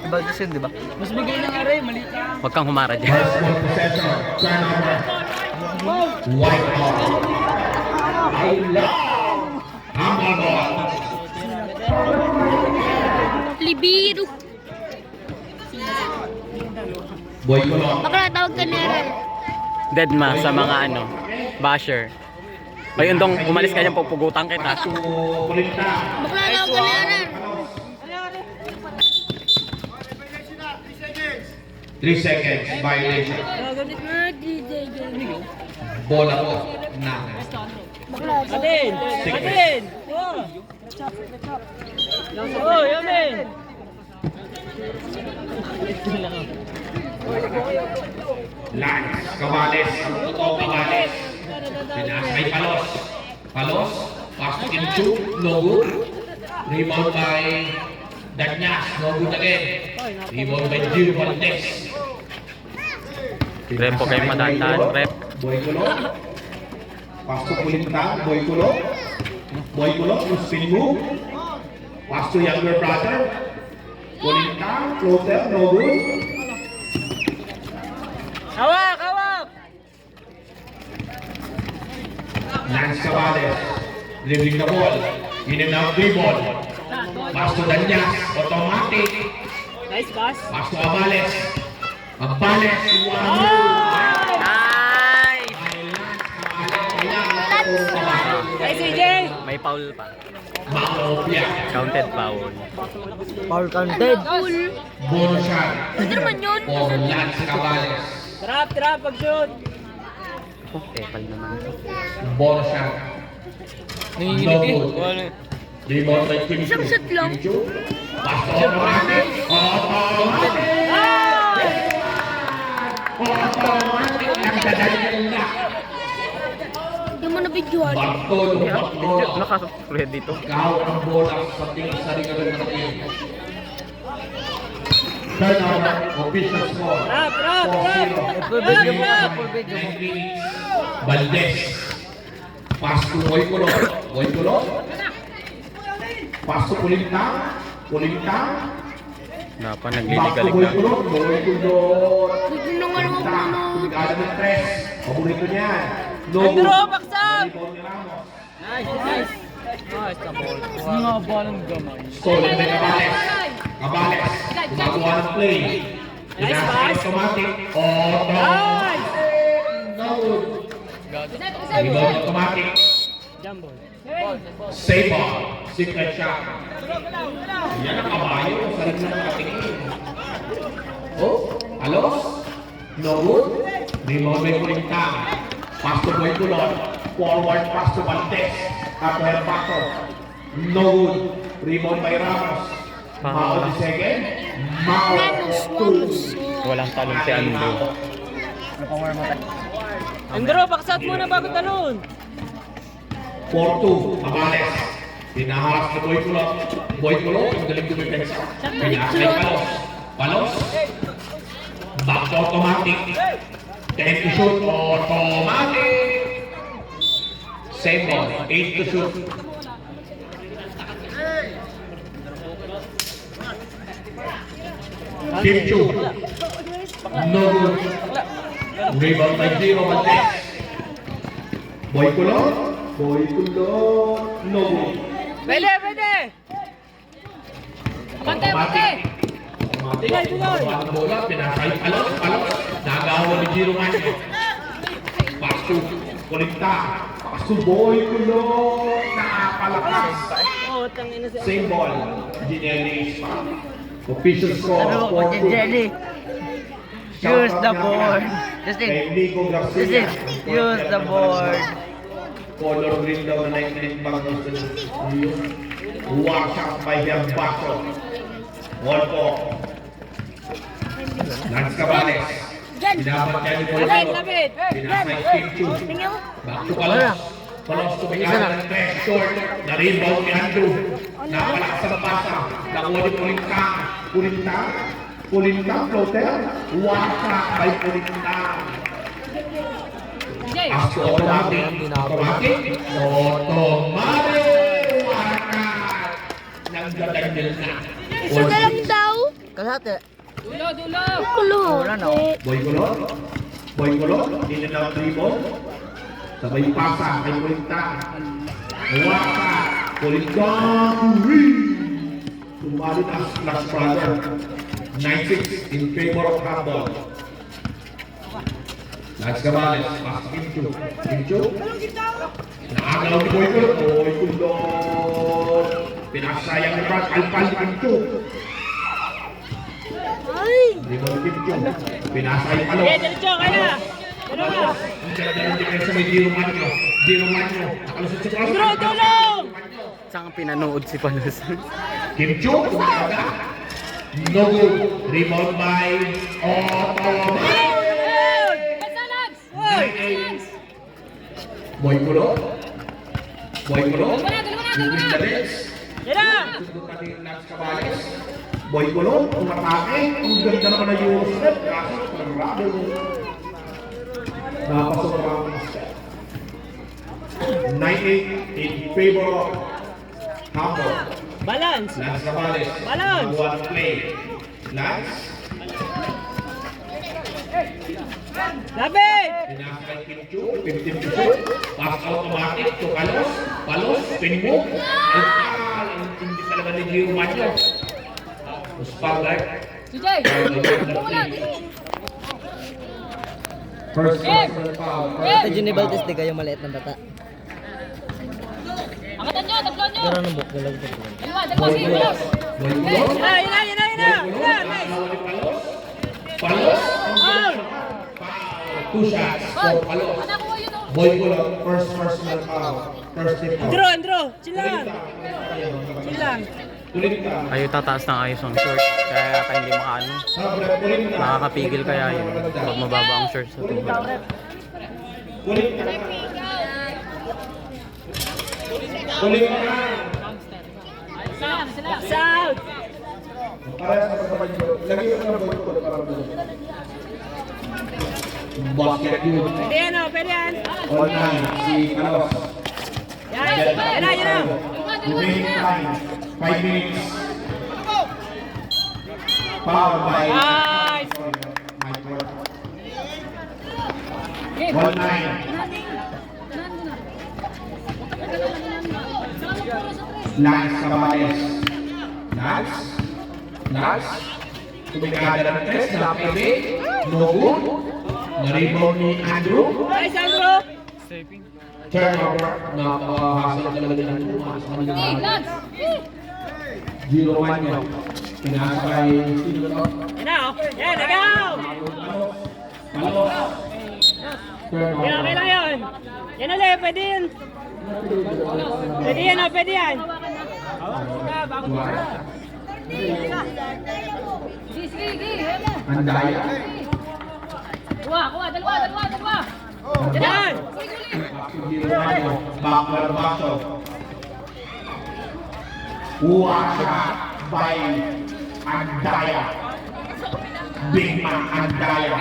About the di ba? Mas bigay na nga rin, mali ka. Huwag kang humara dyan. First ball possession. Turnover. White ball. Handball ball. Libiru. Boy Kulot. Bakla tawag ka nila. Deadma sa mga ano, basher. Ay, undong, umalis ka dyan, pupugutan kita. Kulinta. Bakla tawag ka nila. 3 seconds. Violation. Bola po. Na. Bakla tawag. Atin! Atin! Oh, yamin! Lance Cabales. Ang totoo Cabales. Pinasay Palos. Palos. Pass to Kinchu. No good. Rebound by Danyas. No good again. Rebound by Gio Valdez. Rep po kayo madandaan, rep. Boy Kulot. Pass to Kulinta. Boy Kulot. Boy Kulot. Yung spin move. Pass to younger brother. Kulinta. Floater. No good. Hawak! Hawak! Lance Cabales. Dribbling the ball. In and out dribble. Pass to Danyas. Automatic. Nice pass. Pass to Abales. Abales. Nice! Hey, CJ! May foul pa. Maopia. Counted foul. Foul counted. Cool. Bonus shot. Pwede naman yun. For Lance Cabales. Trap, pag-shoot. Oh, tepal naman. Bonus shot. No good. Rebound by Kim Isang shot lang. Pass to automatic. Automatic. Automatic. Nagdadali na. Hindi mo nabidyohan. Bartol. Bartol. Nakasulit dito. Ikaw ang bola sa tingin sa ringan ng team. Turnover. Official score. Trap! 4-0. Full video mo. 9 minutes. Valdez. Pass to Boy Kulot. Boy Kulot. Pass to Kulinta. Kulinta. Napa, Back to nagliligalig Boy na. Kulot. Boy Kulot. Pwede na nga naman Kulinta. puno. Kumikada ng tres. Paborito niya. No Andrew, good. baksak! Rebound ni Ramos. Nice! Nice na ball. Mga balang gamay. Stolen by Cabales. Cabales. Gumagawa ng play. Nice Pinasa pass. automatic. Auto. Nice! No good. Rebound automatic. Jumbo. Save ball. Secret shot. Yan ang kabayo sa rin ng katingin. Oh, alos. No good. Rebound by Kulinta. Pass to Boy Kulot. Forward pass to Valdez. Upper Paco. No good. Rebound by Ramos. Mao the second. Mao. Manus. Walang talong si Andrew. Andrew, baksat muna bago talon. 4-2. Cabales. Pinaharas ni Boy Kulot. Boy Kulot. Ang galing dumipensa. Pinasa kay Palos. Palos. Back to automatic. 10 to shoot. Automatic. Same ball. 8 to shoot. Kim Chu. No good. Rebound by Gio Valdez. Boy Kulot. Boy Kulot. No good. Pwede! Abante! Automatic. Ang bola. Pinasay. Palos. Nagawa ni Giro Manyo. Pass to Kulinta. Pass to Boy Kulot. Nakapalakas. Oh, tangina si... Same ball. Ginelli. Official score. Ano ko, Jenny? Use the board. Justin. Kay Nico Garcia. Use the board. Color green daw na 19 bang gusto niyo. Wash out by Herbato. Wall po. Lance Cabales. Diyan. Binabat niya ni Boy Lapit, Kulot. lapit. Pinasay Kim Chu. Tingnan mo. Back to Palos. Palos to Bigala ng press short. Na-rebound ni Andrew. Napalakas sa pasa. Nakuha ni Kulinta. Kulinta floater. Waka by Kulinta. As to automatic. Waka. Nagdadagdil na. Isa na lang daw. Kalahati. Kulo. Wala na. Boy Kulot. Boy Kulot. In and out dribble. Sabay pasa kay Kulinta. Waka. Kulinta. Tumali na Splash Brother. 9-6 in favor of handball. Lance Gavales. Pass Kimchu. Kimchu. Naagaw ni Boy Kulot. Boy Kulot. Pinasayang ni Brad. Alpal ni Kimchu. Ay. Hindi mo Kimchu. Pinasayang ano. Diretso, kaya. Ang ganda-ganda ng depensa may Giro Manyo. Giro Manyo. Nakalusot sa cross. Bro, tulong! Saan pinanood si Palos? Kimchu. Kumakaga. No good. Rebound by Ottawa. 9-8. Boy Kulot. Boy Kulot. Luis Dares. Yan na! Sundutan ni Lance Cabales. Boy Kulot. Umatake. Ang ganda naman na yung step. Kaso, parang napasok ang step. 9-8 in favor of Hamburg. Balance! Lance Cabales. Balance. One play. Lance. Lapit! Pinakay Kimchu. 15 to shoot. Pass automatic to Palos. Palos. Pinmove. Hindi talaga ni Gio Manyo. Spotlight. First personal foul. Ito Juni Valdez, di kayo maliit ng bata. Pero ano buk, walang buk. Boy Kulot. Boy Kulot. Yan na! Palos. Two shots for Palos. Boy Kulot. First personal foul. First tip foul. Andrew! Chill lang! Chill lang! Ulit ka. Ayaw tataas ng ayos ang short. Kaya yata hindi makaano. Ulit ka. Nakakapigil kaya yun. Pag mababa ang short sa tuhod. Ulit ka. Ulit ka. South! Parehas na sa banyo. Lagi ko na boy Kulot para doon. Basket yun. Pwede yan! All nine. Si Palos. Yan na! Remaining time, 5 minutes. Foul by Nice! Mike Ward. 1-9. Lance Cabales. Lance. Tumigada ng tres. Napebe. No good. Na-rebound ni Andrew. Nice, Andrew! Turnover. Nakahasal talaga din ang tumas. Giro Manyo. Pinasakay sino to? Yan na, oh! Yan, nagaw! Palos. Turnover. Yan, okay lang yun! Yan ulit, pwede yun! Pwede yan, oh, pwede yan! Andaya. Dalawa! Yan! Giro Manyo. Backward baso. Uwasha by Andaya. Big man Andaya.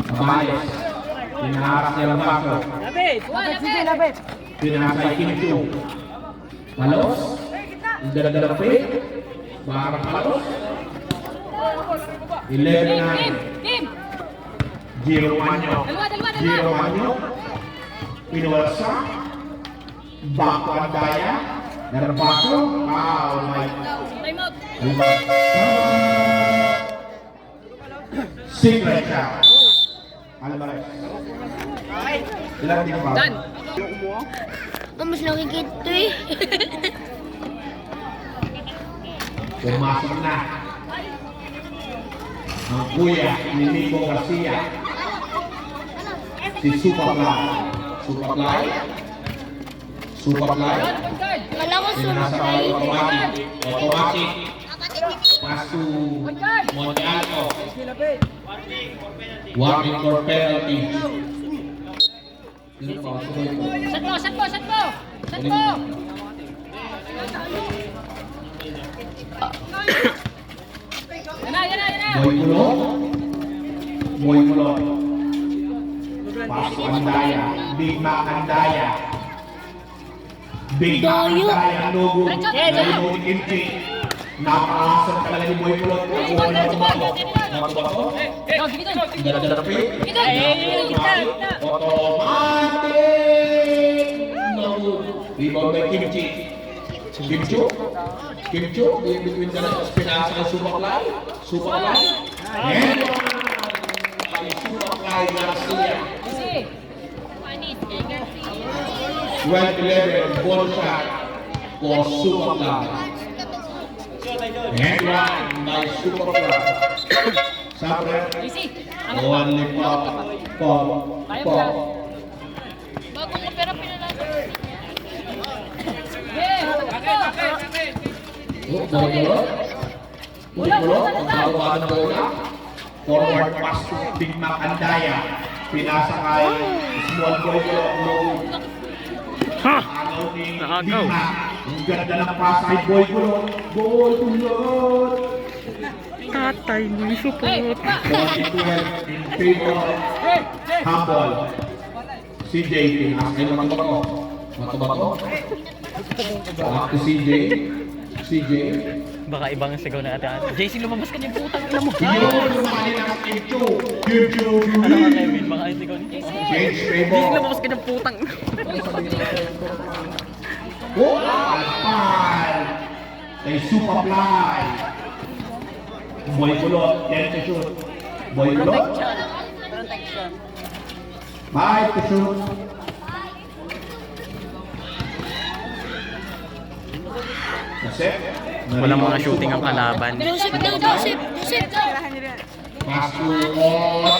Cabales. Pinaharap niya ang baso. Lapit! Sige, lapit! Pinasay Kimchu. Palos. Dala-dala pa eh. Baka Palos. 11-9. Giro Manyo. Giro Manyo. Pinuwalsa. Bako Andaya. Narbaso. Oh my. Secret shot. Alvarez. Ilan din ba? Mas nakikita eh. Pumasok na ang kuya ni Nico Garcia. Si Superfly. Kala ko Pinasa surprise. automatic. Pass to Montalto. Warning for penalty. Shot mo! Boy Kulot. Pass to Andaya. Big Mac Andaya. Big Mac Dayo. Andaya. No good. Yeah, yeah. No good. Kimchi. Napakasan talaga ni Boy Kulot. Nakuha na tumato. Matubato. Dala-dala pa yun. Automatic! No. Rebound by Kimchi. Kimchu. Kimchu. In between the pinasa ng Superfly. Superfly. And ay Superfly Garcia. 12-11 ball shot for Superfly. And one by Superfly. Sabre. Only pop. Bagong opera pinalala. Ang bola. Forward pass to Big Mac Andaya. Pinasa kay Small Boy Kulot. Ha! Agaw ni Nakagaw. Big Mac. Ang ganda ng pass kay Boy Kulot. Boy Kulot. Tatay mo yung support. 40-12 in favor. Humble. CJ, pinasa kay Matubato. Matubato. Back to CJ. CJ. Baka ibang sigaw na ate. JC, lumabas ka niya putang ina mo. Yun yung kanilang Kimchu. Kimchu. Ano ka Kevin? Baka yung sigaw niya. Change JC, favor. lumabas ka niya putang. Oh, alpal. Kay Superfly. Boy Kulot, 10 to shoot. Boy Kulot. 5 to shoot. Kasi, Walang mga shooting ang kalaban. Joseph daw, Joseph. Joseph. pass to automatic.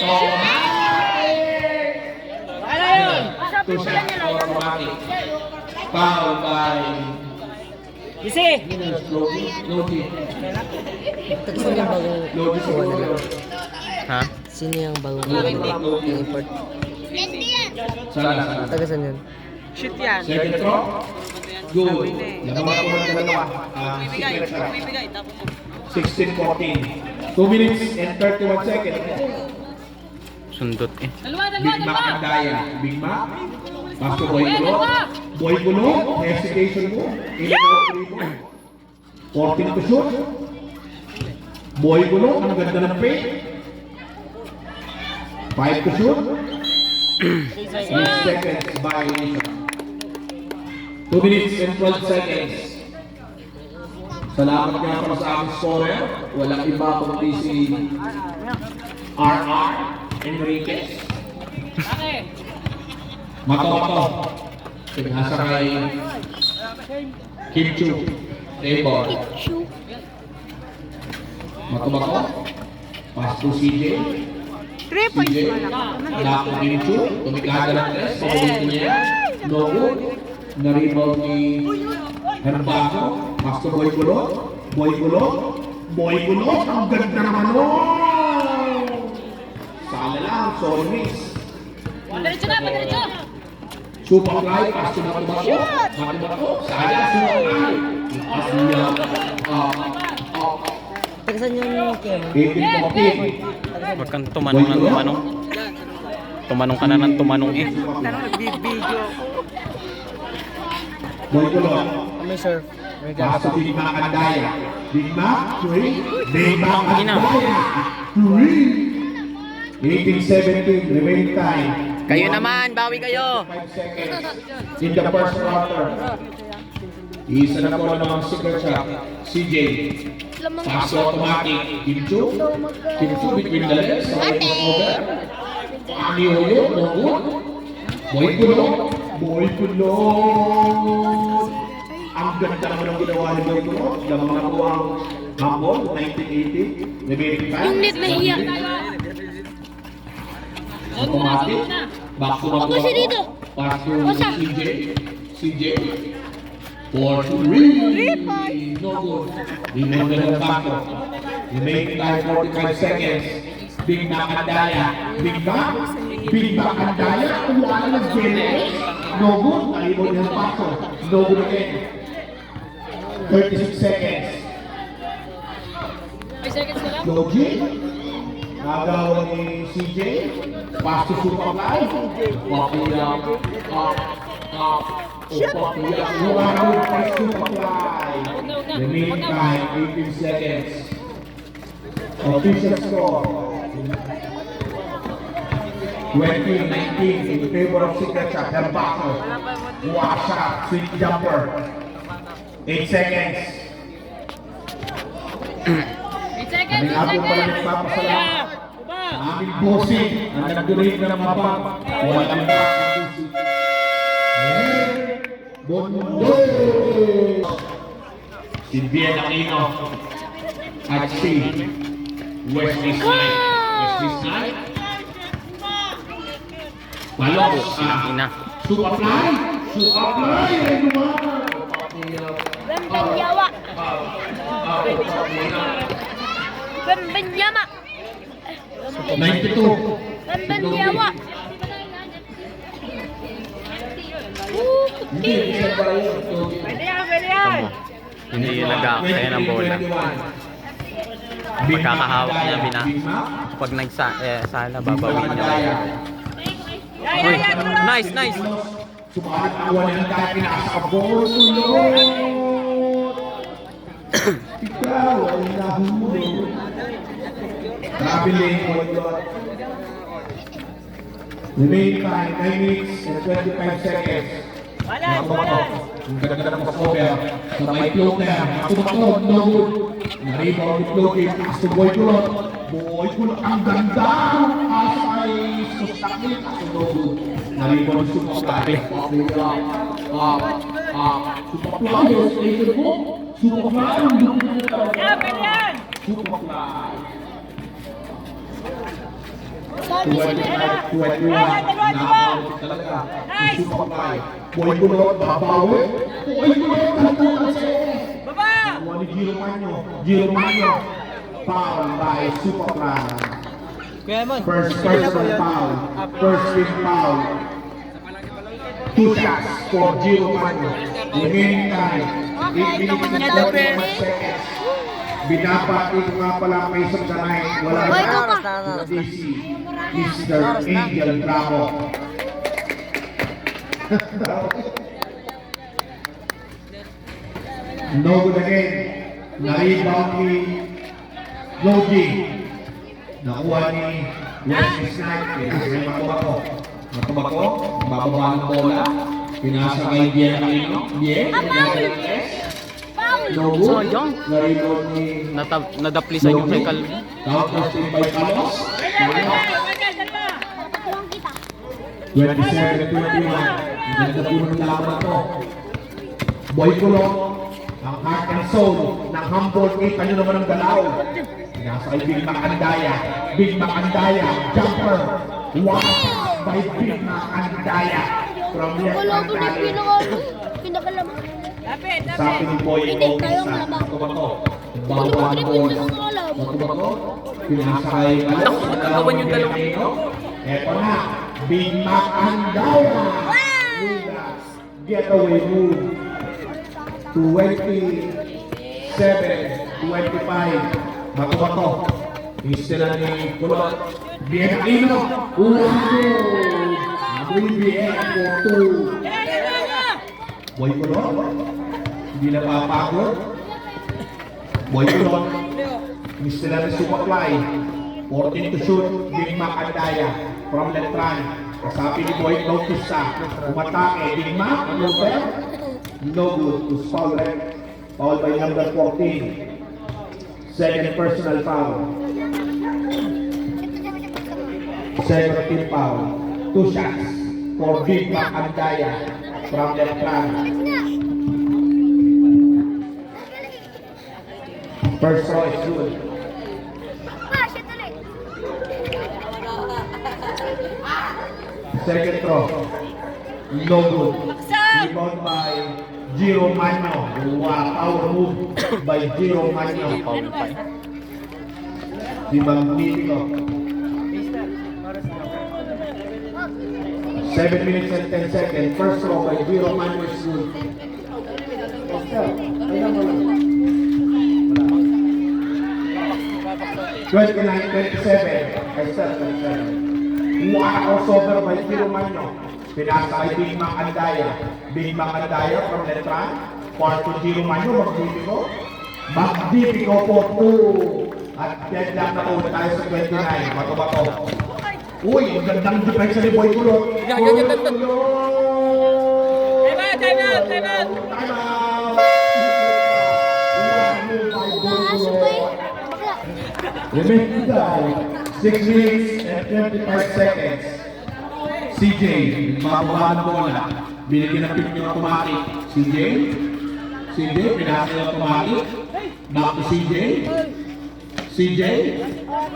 Two shots for automatic. Foul by Lodi. Sino yung bagong Lodi sa ulo. Ha? Sino yung bagong yung import? Salah. Taga saan yun? Second throw. Good. Nagawa ko ng dalawa. Secret shot. 16-14. 2 minutes and 31 seconds. Sundot eh. Big Mac Andaya. Big Mac. Pass to Boy Kulot. Boy Kulot. Hesitation mo. In and out rebound. 14 to shoot. Boy Kulot. Ang ganda ng paint. 5 to shoot. 6 seconds by 2 minutes and 12 seconds. Salamat nga para sa aming scorer. Walang iba kundi si RR Enriquez. Mato. Pinasa kay Kimchu. Table. Mato. Pass to CJ. 3 points mo lang. Lako Kimchu. Tumikada ng 3. Pabulit niya. No good. Na-rebound ni Herbaco. Pass to Boy Kulot. Boy Kulot. Ang ganda naman mo. Sala lang. Sorry miss. Superfly. Pass to Matubato. Sala. Superfly. Pass niya. Taga saan yung Kevin? 18-14. Huwag kang tumanong ng tumanong. Tumanong ka na ng tumanong eh. Boy Kulot. May surf. May Pass to gata. Big Mac Andaya. Big Mac, 3. Big Mac Ina. Andaya. 3. 18-17. Remaining time. Kayo naman, bawi kayo. 5 seconds. In the first quarter. Isa na po ng secret shot. CJ. Pass to automatic. Kimchu between the legs. Over. Anihoyo. No good. Boy Kulot. Ang ganda naman ang ginawa ni Boy Kulot. Lamang na po ang Humble, 1980. Remaining time. Yung net nahiya. Automatic. Back to Ako si dito. Pass to Osa. CJ. 4-3. No good. Remember the factor. Remaining time 45 seconds. Big Mac Andaya. Big Mac Andaya. Wala na nag-generate. No good. Nalibot yung factor. No good again. 36 seconds. Logi. Nagawa ni CJ. Pass to Superfly. Papilla. Papilla. One out by Superfly. Remaining time, 18 seconds. Official score. 20-19 in favor of Secret Shop. Herbaco. Washa. Sweet jumper. 8 seconds. Kaming hapon pala nagpapasalamat sa aming bossing ang nag-donate na ng mabang. Walang bossing. Bondo! Si Bien Aquino at si Wesley Snipe. Wesley Snipe. Palos. Ina. Superfly. Superfly. Ay lumaban. Bembenyawa. Bembenyama. 92. Bembenyawa. Hindi, isa pa yun. Tamo. Hindi yung nag-aakaya ng bola. Pagkakahawak niya, pag sala, babawin niya. Uy, nice, nice. Sumalit ang wala ng dahil pinakasakabor. Tulot! Ikaw ay nahulog. Traveling, Tulot. Remaining time, 9 minutes and 25 seconds. Ang ganda ng pasover sa may float na yan. Tumatod, no good. Naribaw ni floating, taas to Boy Kulot. Boy Kulot, ang ganda! Asay, sustaklit, taas to no good. Naribaw ni Superfly. Superfly, station mo. Superfly, ang ganda. Superfly. 21, nakakawin talaga. Nice! Superfly. Boy Kulot, babawi. Boy Kulot, hatutan sa'yo. Baba! Kuha ni Giro Manyo. Giro Manyo. Foul by Superfly. First personal foul. First team foul. 2 shots for Giro Manyo. Remaining time. 8 minutes and 41 seconds. Binabati ko nga pala may isang kanay. Wala na DC. Mr. Angel Bravo. No good again. Na-rebound ni Logie. Nakuha ni Wesley Snipe. May matubako. Matubako. Bababa ng bola. Pinasa kay Bien Aquino. Bien. No good. Sayang. Na-rebound ni Nadaplisan yung kay Calvin. Counter steal by Carlos. 27-21. Ganda po ng laban na to. Boy Kulot, ang heart and soul ng Humboldt 8. Ano naman ang galaw? Nasa kay Big Mac Andaya. Big Mac Andaya, jumper. Wow! By Big Mac Andaya. From left Wala ko na Andaya. pinakalaman. Sabi ni Boy Bautista. Tumato. Bawang bola. Tumato. Pinasakay. Naku, nagkakawan yung dalawa. Eto na. Big Mac Andaya. Getaway move. 27-25. Bato-bato. Istila ni Kulot. Bien Aquino. Nabuhin Bien for 2. Boy Kulot. Hindi na papagod. Boy Kulot. Istila ni Superfly. 14 to shoot. Big Mac Andaya. From left run. Kasabi ni Boy Bautista. Umatake. Big Mac. Ano ba? No good. To foul red. Foul by number 14. Second personal foul. Second team foul. 2 shots for Big Mac Andaya from left run. First throw is good. Second throw. No good. Rebound by Giro Manyo. Wow, power move by Giro Manyo. Di Magnifico. 7 minutes and 10 seconds. First throw by Giro Manyo is good. 29-27. I said 27. Wow, crossover by Giro Manyo. Pinasa kay Big Mac Andaya. Big Mac Andaya from left run. Part to Giro Manyo. Magnifico. Magdi, ikaw po 2. At yan lang na una tayo sa 29. Bato-bato. Uy, ang gandang depensa ni Boy Kulot. Boy Kulot! Time out! Time out! Aso ba eh? Bakla. Remaining time, 6 minutes and 25 seconds. CJ, mababahan mo na. Binigyan ng pick yung automatic. CJ, pinasa yung automatic. Back to CJ. CJ,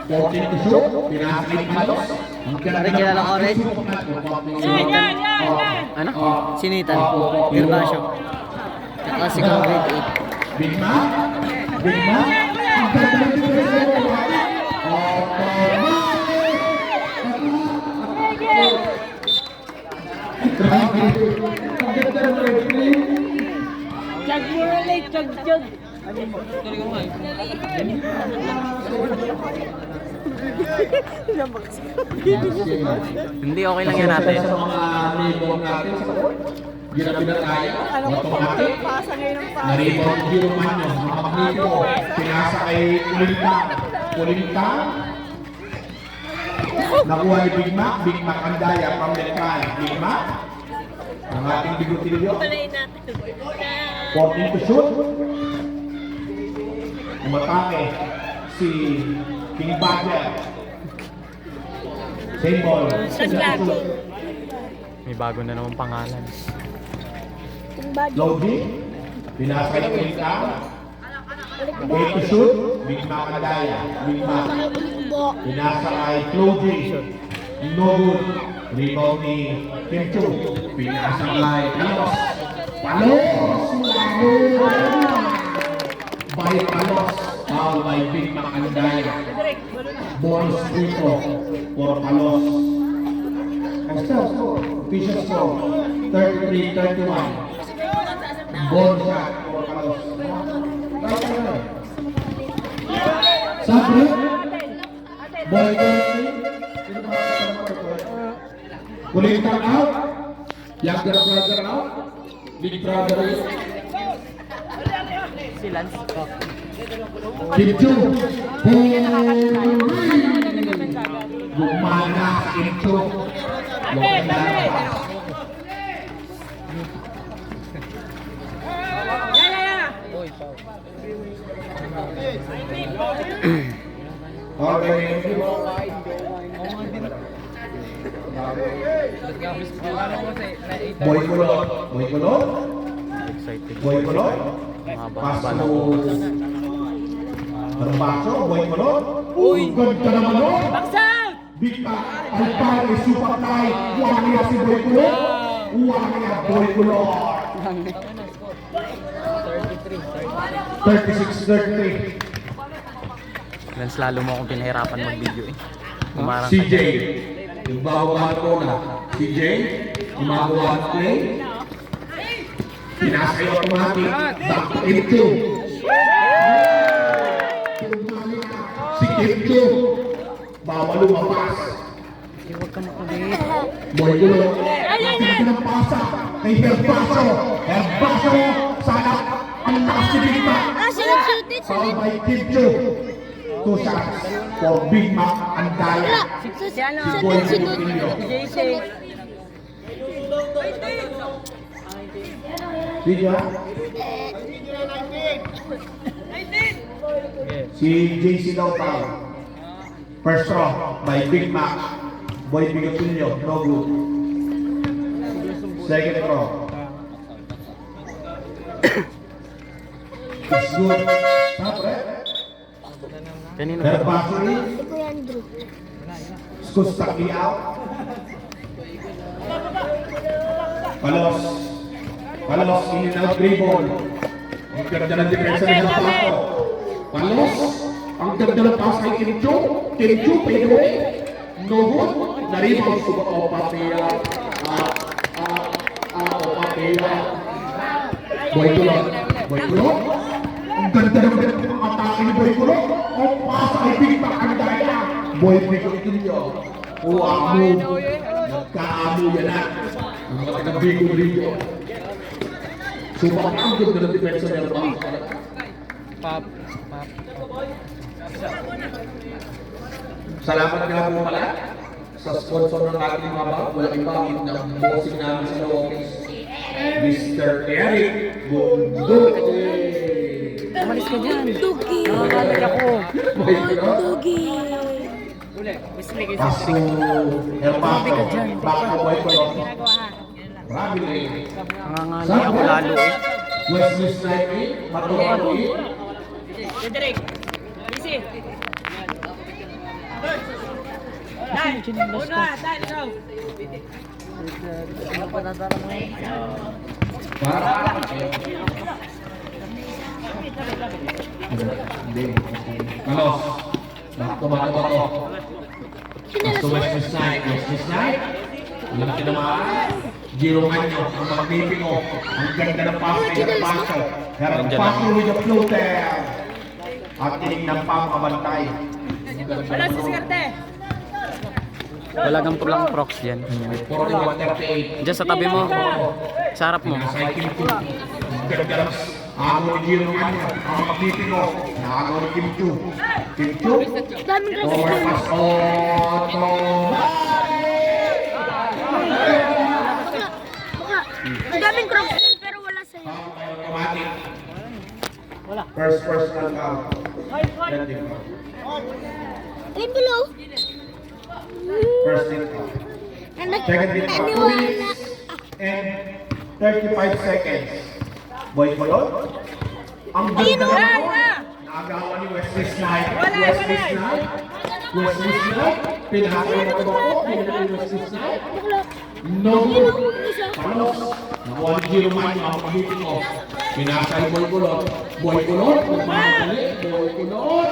14 to shoot. Pinasa yung palos. Original ang orange. Ano? Sinitan. Gervasio. Tsaka si Kong grade 8. Big Man? Big Man? Ang ganda ng defense mo. Ang ganda ng referee. Chug mo ulit, chug. Hindi, okay lang yan natin. Sa mga neighbor natin sa court, ginabi na tayo, automatic. Naribon yung hero man yun, mga magnito, pinasa kay Kulintang. Nakuha ni Big Mac Andaya from the time. Big Mac, ang ating bigotilyo. 14 to shoot. Umatake si King Badger. Same ball. May bago na naman pangalan. Logi, pinasa yung Kulintang. 8 to shoot. Big Mac Andaya. Big Mac. Pinasa kay Logi. No good. Rebound ni Kim Chu. Pinasa kay Palos. By Palos. Foul by Big Mac Andaya. Bonus dito for Palos. Official score. 33-31. Bonus shot for Palos. Sabre. Boy Kulintang out. Younger brother out. Big brother out. Si Lance. Kim Chu. Gumana Kim Chu. Boy Kulot. Excited. Boy Kulot. Mahaba-haba Paso. na oras. Barbacho, Boy Kulot. Uy, ganda naman o. Baksak! Big Mac, Alpare, Super Fly. Uwang niya si Boy Kulot. Uwang niya, Boy Kulot. 36-33. Lance, lalo mo akong pinahirapan mag-video eh. Umarang CJ, yung bawa ko na. CJ, yung magawa ng play. Pinasa yung automatic. Back to Kim Chu. Si Kim Chu. Bawal lumabas. Huwag ka makulit. Boy Kulot. Ang ng pasa kay Herbaso. Herbaso, sana ang nakasigita. Sunod-sunod. Foul by Kim Chu. 2 shots for Big Mac Andaya. Boy Sunod-sunod. Kulot. JC. Video. Si JC Lautaro. First round by Big Mac. Boy Bigotilio, no good. Second round. It's good. Tapre. Kanino? Herbasuri. Si Kuya Andrew. Skustaki out. Palos, in and out dribble. Ang ganda ng depensa ng Paco. Palos, ang ganda ng pass kay Kim Chu. Kim Chu, fade away. No good. Na-rebound sa Opapia. Opapia. Boy Kulot. Ang ganda ng atake ni Boy Kulot. Ang pass kay Big Mac Andaya. Boy Bigotilio. Uwamu. Nagkaamu yan na. Ang mga taga-Bigo Rio. Sumakang ganda ng depensa ng Paco. Pop. Salamat nga po pala sa sponsor ng ating mga bag. Walang iba ang bossing namin sa office. Mr. Eric Bunduke. Umalis ka dyan. Dugi. Nakakalay ako. Dugi. Paso, El Paso, Baka Boy Colon. Marami na yun. Nangangalay ako lalo eh. Wesley Snipe, Matuwa Cedric. Easy. Ano pa natara mo eh? Kalos. Bato. Pasto Wesley Snipe. Walang tinamaan. Giro Manyo, ang magnipiko. Ang ganda ng paso ng paso. Pero ang paso with the floater. At tinig ng pamabantay. Wala si Sigarte. Talagang pulang prox yan. 41-38. Diyan sa tabi mo. Sa harap mo. Nasa Kim Chu. Ang ganda ng agaw ni Giro Manyo. Ang magnipiko. Naagaw ni Kim Chu. Kim Chu. Daming Over resistance. pass auto. Baka, ang daming crocs din pero wala sa'yo. Automatic. First personal count. Ayun below. First hit count. Second hit count. 2 Naniwala. minutes and 35 seconds. Boy Colon. Ang ganda naman. Naagawan ni Wesley Snipe. Wesley Snipe. Pinakakay na ito ako. Pinakakay ni Wesley Snipe. Bakla. No good. Palos. Nakuha ni Giro Manyo ang paghitin mo. Pinasay Boy Colon. Boy Colon. Magmamadali. Boy Colon.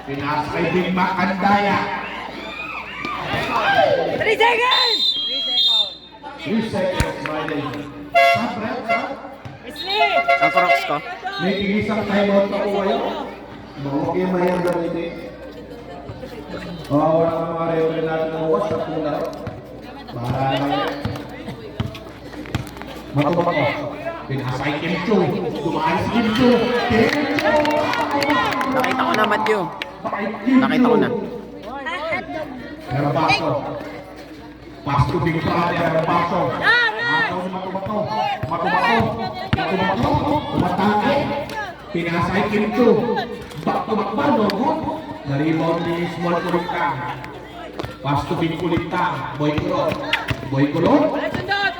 Pinasay Big Mac Andaya. 3 seconds! 3 seconds. Riding. Stop, Brad. Stop. Wesley! Ang prox ko. May tigisang timeout na po kayo. Huwag yung mayang gamitin. Wala ka mga referee natin ng uwas sa pula. Para naman. Matubak ko. Pinasay Kim Chu. Dumaan si Kim Chu. Nakita ko na, Matthew. Kim Nakita ko na. Pero paso. Pasto Big Brother. Pero paso. Ataw ni Matubato. Tumatake. Pinasay Kim Chu. Back-to-back no good. Na-rebound ni Small Kulintang. Pasto Big Kulintang. Boy Colon.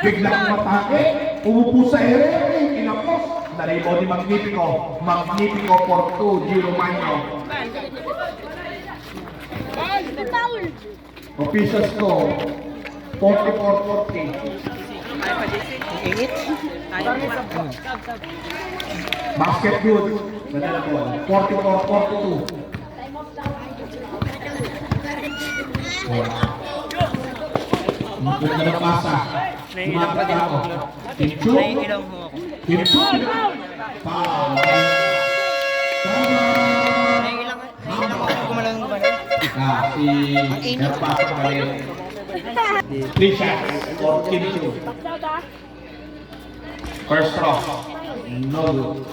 Biglang tumatake. Umupo sa ere. Inapos. Na-rebound ni Magnifico for 2. Giro Manyo. Foul. Official score 44-40. Basket good. Ganun po. 44-42. Magpunta na pasa. Lumapit ako. Kim Chu. Kim Chu. Foul. Si Erpaso Paleo. 3 shots for Kim Chu. First row. No good.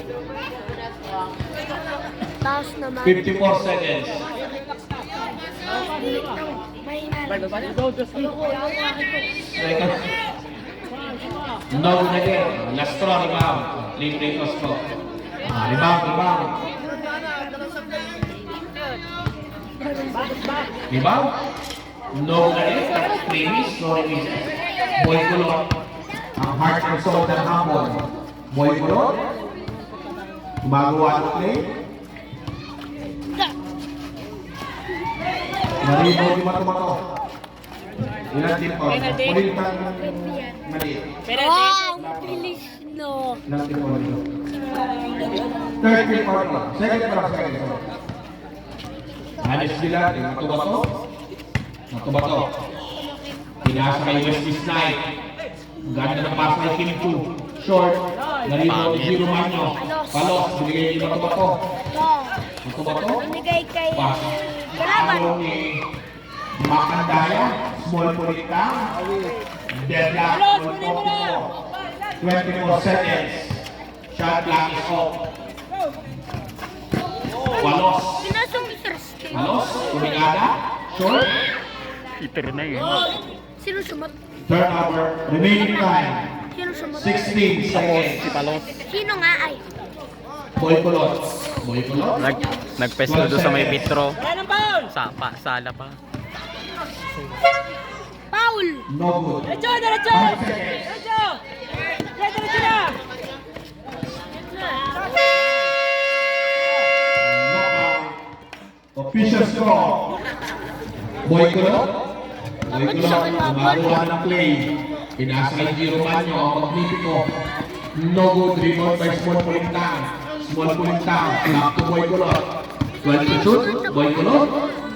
Taas naman. 54 seconds. Second. No good again. Last throw, rebound. Libre toss ko. Rebound. Rebound. No good again. Premis, no releases. Boy Colon. Ang heart and soul ng hapon. Boy Colon. Gumagawa ng play. Naribo di Matubato. Ilan din po? Kulintang maliit. Wow, bilis no. Ilan din po dito? Third team for one. Second for second. Alis sila. Matubato. Pinasa kay Wesley Snipe. Ganda ng pass kay Kim Chu. Short. Naribo di Giro Manyo. Palos. Binigay ni Matubato. Matubato. Binigay kay Pass. Kalaban. Ano ni Makandaya, Small Kulintang, Deadlock, 24 seconds. Shot clock is off. Walos. Pinasong interesting. Walos. Kumingada. Short. Peter na yun. Sino sumat? Turnover. Remaining time. Sino sumat? 16 seconds. Si Palos. Sino nga ay? Boy Kulot. Boy Kulot. Nagpesto doon sa may Petro. Sala pa. Paul! No good. Diretso! 5 seconds. Diretso na! Knockout. Official score. Boy Kulot. Boy Kulot. Gumagawa ng play. Pinasa kay Giro Manyo ang Magnifico. No good. Rebound by Small Pulintang. Small Pulintang. Back to Boy Kulot. 12 to shoot. Boy Kulot.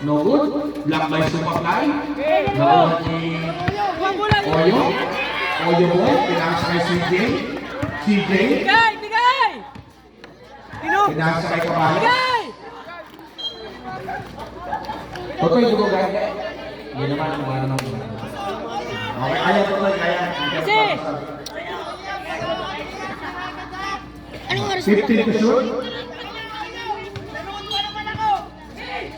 No good. Block by Supaply. Nakuha ni Oyo. Oyo Boy. Pinasa kay CJ. CJ. Bigay! Pinasa kay Caballo. Totoy, dugo gaya. Hindi naman ang mga naman. Okay, kaya Totoy, kaya. Kasi! Anong oras 15 to shoot.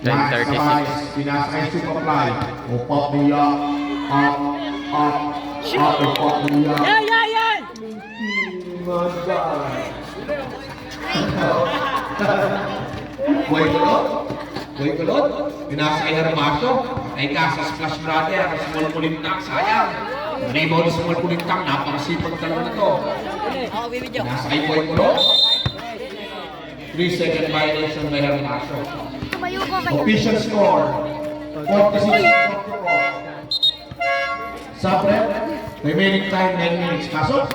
10:36. Pinasa kay Superfly. Upop niya. Up. Upop niya. Yan! Boy Kulot. Pinasa kay Herbaso. Kay Casa Splash Brother. Small Pulintang, sayang. Rebound Small Pulintang. Napakasipag talaga na to. Pinasa kay Boy Kulot. 3-second violation by Herbaso. Tumayo ko kayo. Official score. 46-44. Sabre. Remaining time 9 minutes. Pasok.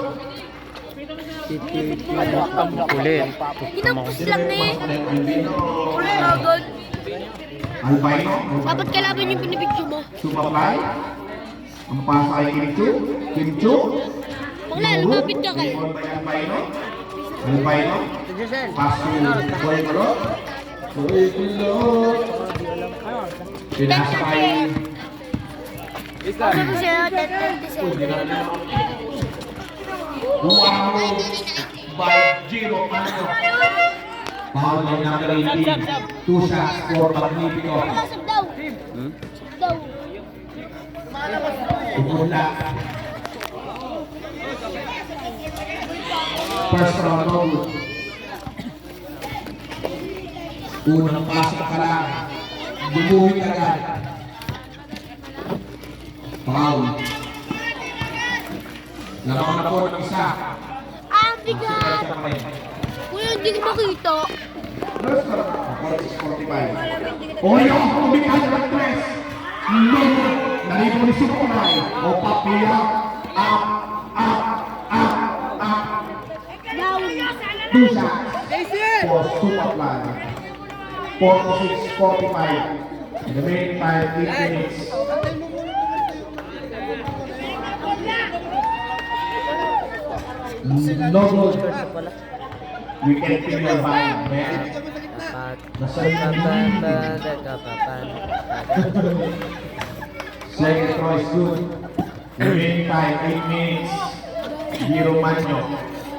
Ulit. Ginapos lang na eh. Ulit agad. Albino. Dapat kalaban yung pinipicture mo. Superfly. Ang pasa kay Kimchu. Bakla, lumapit ka kayo. Rebound by Albino. Pass to Boy Kulot. Boy Kulot. Pinasa kay Ano ko siya? 10:37. Wow by Giro Manyo. Foul by number 18. 2 shots for Magnifico. Sab daw. Daw. Tumula. First round no good. Unang pasok pa lang. Dumuhit agad. Foul. Lamang na po ng isa. Ang bigat. Kuya, hindi ko makita. 46-45. Oyo, kumikas ng press. No. Nalipo ni Superfly. O Papilla. Up. Down. 2 shots for Superfly. 46-45. In the remaining 5 minutes. No good. We can feel your vibe, man. Second throw is good. Remaining time, 8 minutes. Giro Manyo.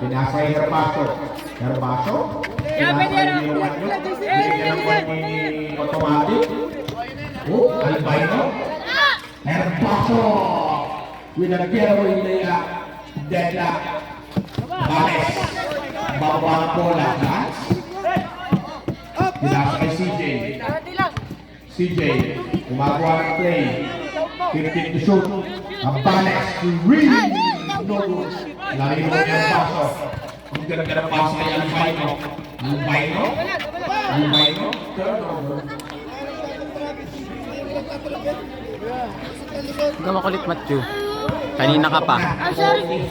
Pinasa kay Herbaso. Pinasa kay Giro Manyo. Binigyan ng point ni Automatic. Albino. Herbaso. With a fairway layup. Deadlock. Bales. Baba ang bola. Pinasa kay CJ. CJ. Gumagawa ng play. 15 to shoot. Ang Bales. Really no good. Lari mo niya ang paso. Ang ganda ng paso kay Albino. Albino. Turnover. Huwag ka makulit, Matthew. Kanina ka pa. Sorry naman.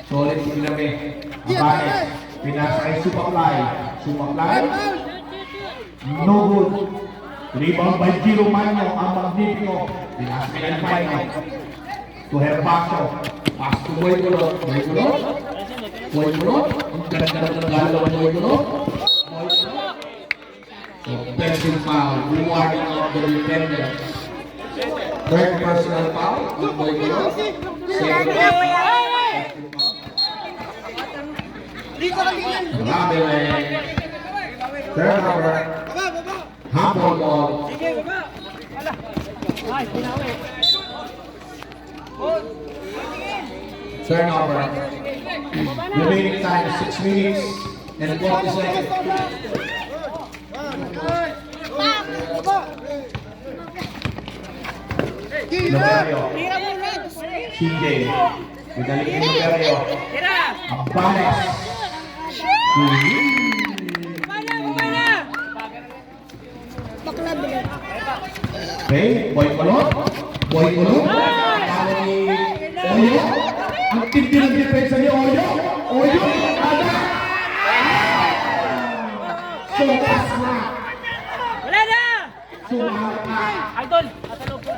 Solid yung labi. Ang Bales. Pinasa kay Superfly. No good. Rebound by Giro Manyo. Ang Magnifico. Pinasa kay Albino. To Herbaso. Pass to Boy Kulot. Ang ganda ng galaw ng Boy Kulot. Offensive foul. Rewarding of the defender. Third personal foul. Ang Boy Kulot. Second. Grabe. Turnover. Handball ball. Turnover. Remaining time 6 minutes and 40 seconds. Loberio. CJ. Binalik ni Loberio. Abales. Okay, Boy Colon. Boy Colon. Talo ni Oyo. Ang tindi ng depensa ni Oyo. Oyo. Ada. Sumas na. Wala na! Sumas na. Idol! Atalo po.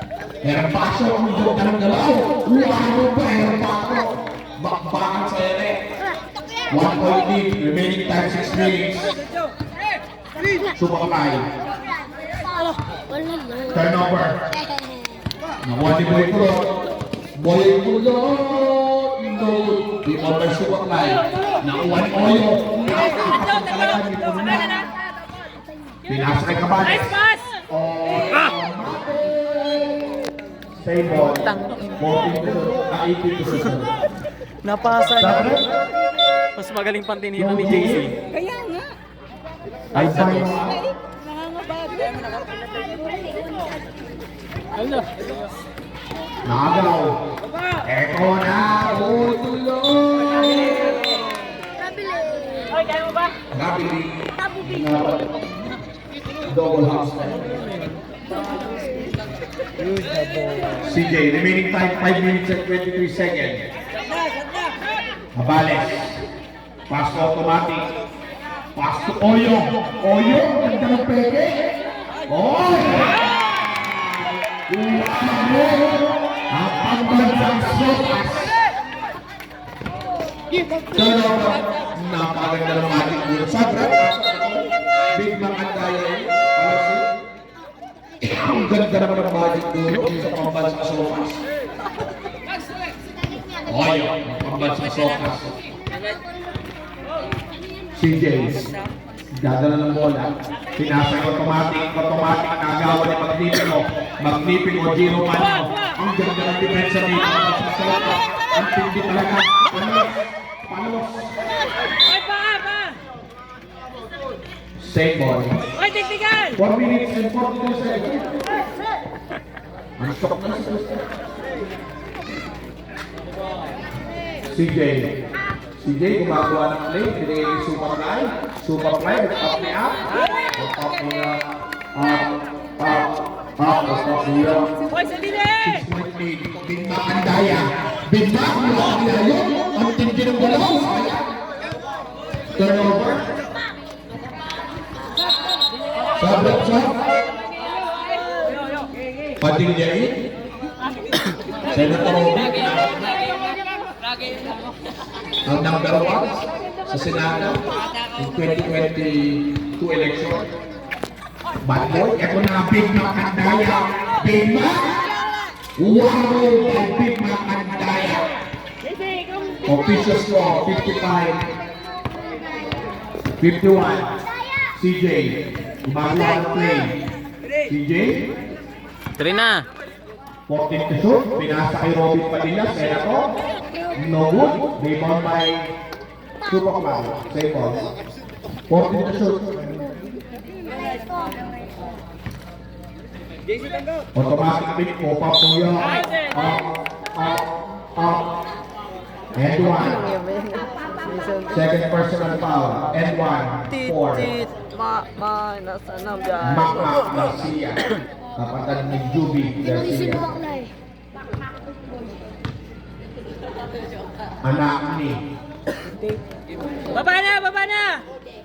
Meron pa siya kung doon ka ng galaw. Uwano pa, meron pa ako. Bakbakan sa ere. 1 point lead. Remaining time 6 minutes. Sumakabay. Turnover. Nakuha ni Boy Kulot. Boy Kulot. No. Di over Sumaklay. Nakuha ni Oyo. Nakakapagkalaman ni Kulot. Pinasa kay Cabanes. Nice pass! Same ball. 14 to 18 to 6. Napasa niya. Sabi? Mas magaling pantinino ni JC. Kaya nga. Ay, sabi. Nagaw. Eko na. Tuloy. Hoy, kaya mo ba? Rapidly. Double house. CJ, remaining time 5 minutes and 23 seconds. Abales. Pass to automatic. Pass to Oyo. Oyo, ganda ng peke. Oy! Ang pagbansang sopas. Turnover. Napakaganda ng magic dito. Sabra. Big man ang daya. Ang ganda naman ng magic dito sa pambansang sopas. Oyo, pambansang sopas. CJ, dadala ng bola. Pinasa yung automatic, nagawa ni Magnipico, Giro Mano. Ang ganda ng depensa dito. Ang tindi talaga. Panos. Hoy, pa! Same ball. Hoy, tiktikan! 4 minutes and 42 seconds. Ang stop na si CJ gumagawa ng play, binigay ni Superfly. Superfly, nag-up niya. Nag-up niya. Nag-up niya. Hoy, sa dili! 6-point lead. Binma Andaya. Binma Andaya. Ang tindi ng galaw. Turnover. Sabat shot. Pating Jerry. Senator Robin. Ang number 1 sa Senado in 2022 election. Bad boy, ito na ang Big Mac Andaya. Big Mac. Wow, by Big Mac Andaya. Official score, 55. 51. CJ. Gumagawa ng play. CJ. 3 na. 14 to shoot. Pinasa kay Robin Padilla. Senator. No good. Rebound by Superfly. Same ball. 14 to shoot. Automatic pick. Pop-up to yung. Up. And 1. Second personal foul. And 1. 4. Nasa nang biyahe. Maka Garcia. Kapatid ni Juby Garcia. Anak ni Baba na!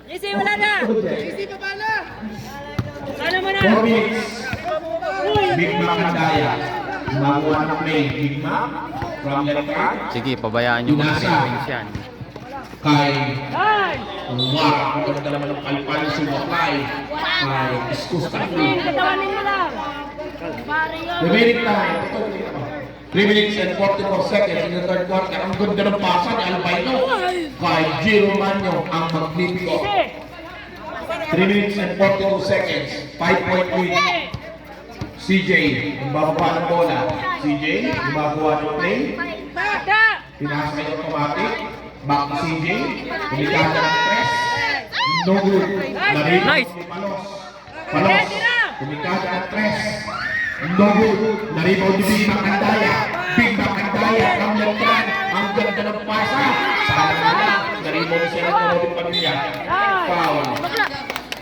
JC, wala na! Sana mo na! 4 minutes. Big Mac Andaya. Gumagawa ng play. Big Mac from left hand. Sige, pabayaan nyo muna yung wings yan. Kay Hoy! Umar. Ang ganda naman ng palpal Superfly. Kay Iskustafli. Katawanin mo lang! Remaining time. 3 minutes and 44 seconds in the third quarter. Ang ganda ng pasa ni Albino. Kay Giro Manyo ang Magnifico. JC! 3 minutes and 42 seconds. 5-point lead. CJ, yung bababa ng bola. CJ, gumagawa ng play. Pinasa kayo automatic. Back to CJ. Kumikata ng press. No good. Narinig Nice. si Palos. Palos. Kumikata ng press. No good. Narinig si Big Mac Andaya. Big Mac Andaya. Ramlan Tran. Ang ganda ng pasa. Sana na. Narinig siya ng Robin Padilla. Foul.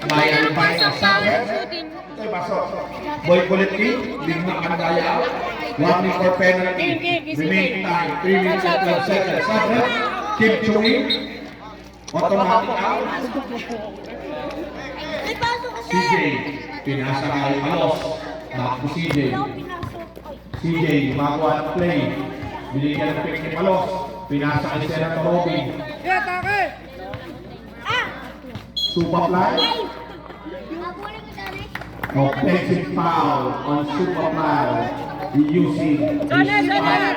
Bayan ng bayan ng Sander. Ito'y pasok. Boy Collective. Big Mac Andaya out. 1 minute for penalty. Remaining time. 3 minutes and 12 seconds. Sander. Keep chewing. Automatic out. CJ. Pinasa kay Palos. Back to CJ. CJ. Gumagawa ng play. Binigyan ng pick ni Palos. Pinasa kay Senator Robin. Superfly. Offensive foul on Superfly. Using his fire.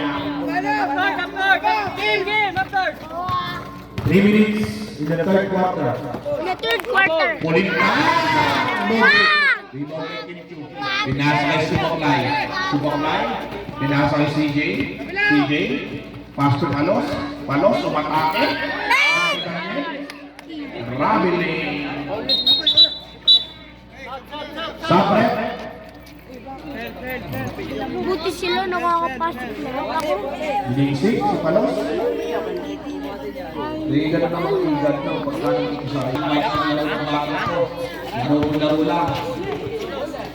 3 minutes in the third quarter. In the third quarter. Puling ka! Rebound kay Kim Chu. Pinasa kay Superfly. Superfly. Pinasa kay CJ. CJ. Pass to Palos. Palos, umatake. Rabiling. Sabre. Buti sila nakakapasok lang ako. Ginisik si Palos. Ligan na naman, ligan na. Pagkano dito sa akin. May kanilang pagkakot ko. Laro lang.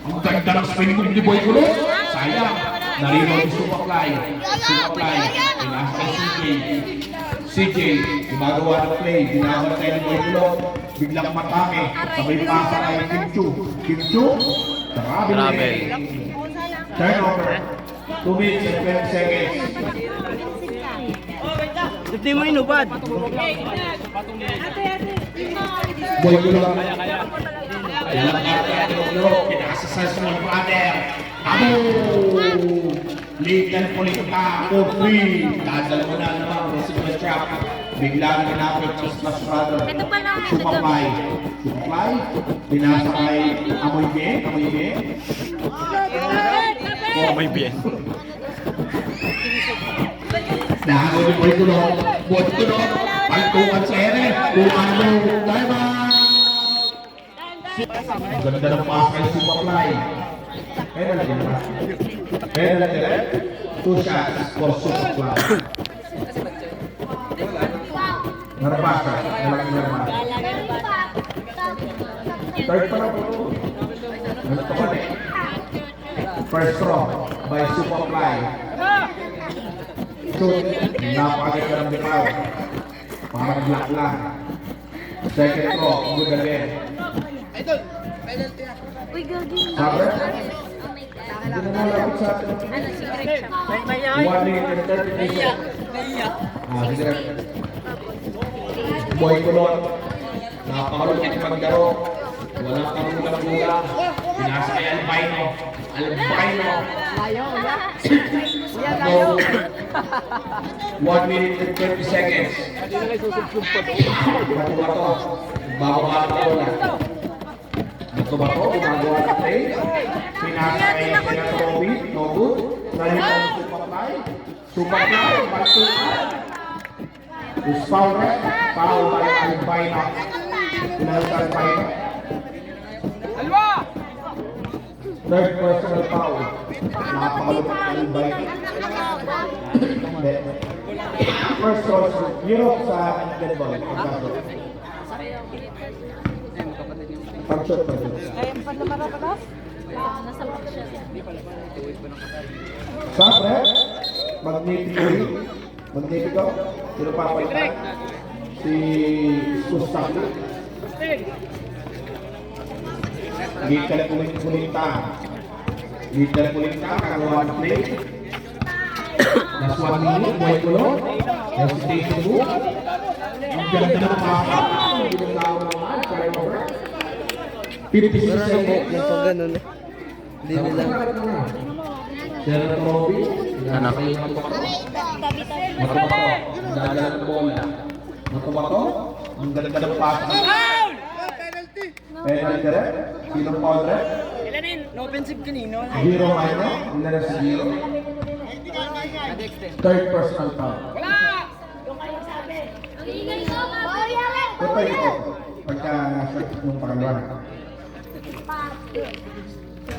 Ang ganda ng swing move ni Boy Gulo. Sayang. Narinig si Superfly. Superfly. Pinasa kay CJ. CJ. Gumagawa ng play. Binabantay ni Boy Gulo. Biglang matake. Sabay pasa kay Kim Chu. Kim Chu. Travel. Turnover. 2 minutes and 20 seconds. Hindi mo inubad. Boy Gulo. Pinasa sa small brother. Amo! Legal politika for free. Dadal mo na naman. Recipe trap. Biglang nanapit sa smash brother. Superfly. Superfly. Pinasa kay Amoy B. Amoy B. Oh, may bien. Nahango ni Boy Gulo. Boy Gulo. Paltungan sa ere. Tuhan mo. Time out! Ang ganda ng pass kay Superfly. Penalty na. Penalty na. 2 shots for Superfly. Narbasa. Nalaki narbasa. Third pa na po. Gusto ko na. First throw by Superfly. Shoot. Napakaganda ng bitaw. Parang black lang. Second throw. Good again. Uy, gagi. Sabre? Hindi na malapit sa atin. 1 minute and 30 seconds. Sige. Boy Kulon. Napakalupit maglaro. Walang kamulang gulang. Pinasa kay Albino. Albino. 1 minute and 30 seconds. Bato-bato. Bababa na bola. Bato-bato. Gumagawa ng play. Pinasa kay Senator Robin. No good. Nalimutan ng Superfly. Superfly. Baltukan. Is foul red. Foul by Albino. Pinasa Albino. Third personal foul. Napakalupit ng Albino. First cross, Europe sa handball. Pag-shot pa rin. Sabre, Magnifico, sino papalitan? Si Susaki. Gital Kulinta, kagawa ng play. Last 1 minute, Boy Gulo. Hesitation move. Ang ganda ng papa. Ginagawa naman, turnover. 56 seconds. Yung pag ganun eh. Hindi nila. Senator Robin. Anak. Matubato. Dala ng bola. Matubato. Ang ganda ng papa. Penalty rep. Sinong foul rep? No offensive kanino. Giro minor. Hindi na si Giro. Third personal foul. Ito ito. Pagka shot nung pangalawa.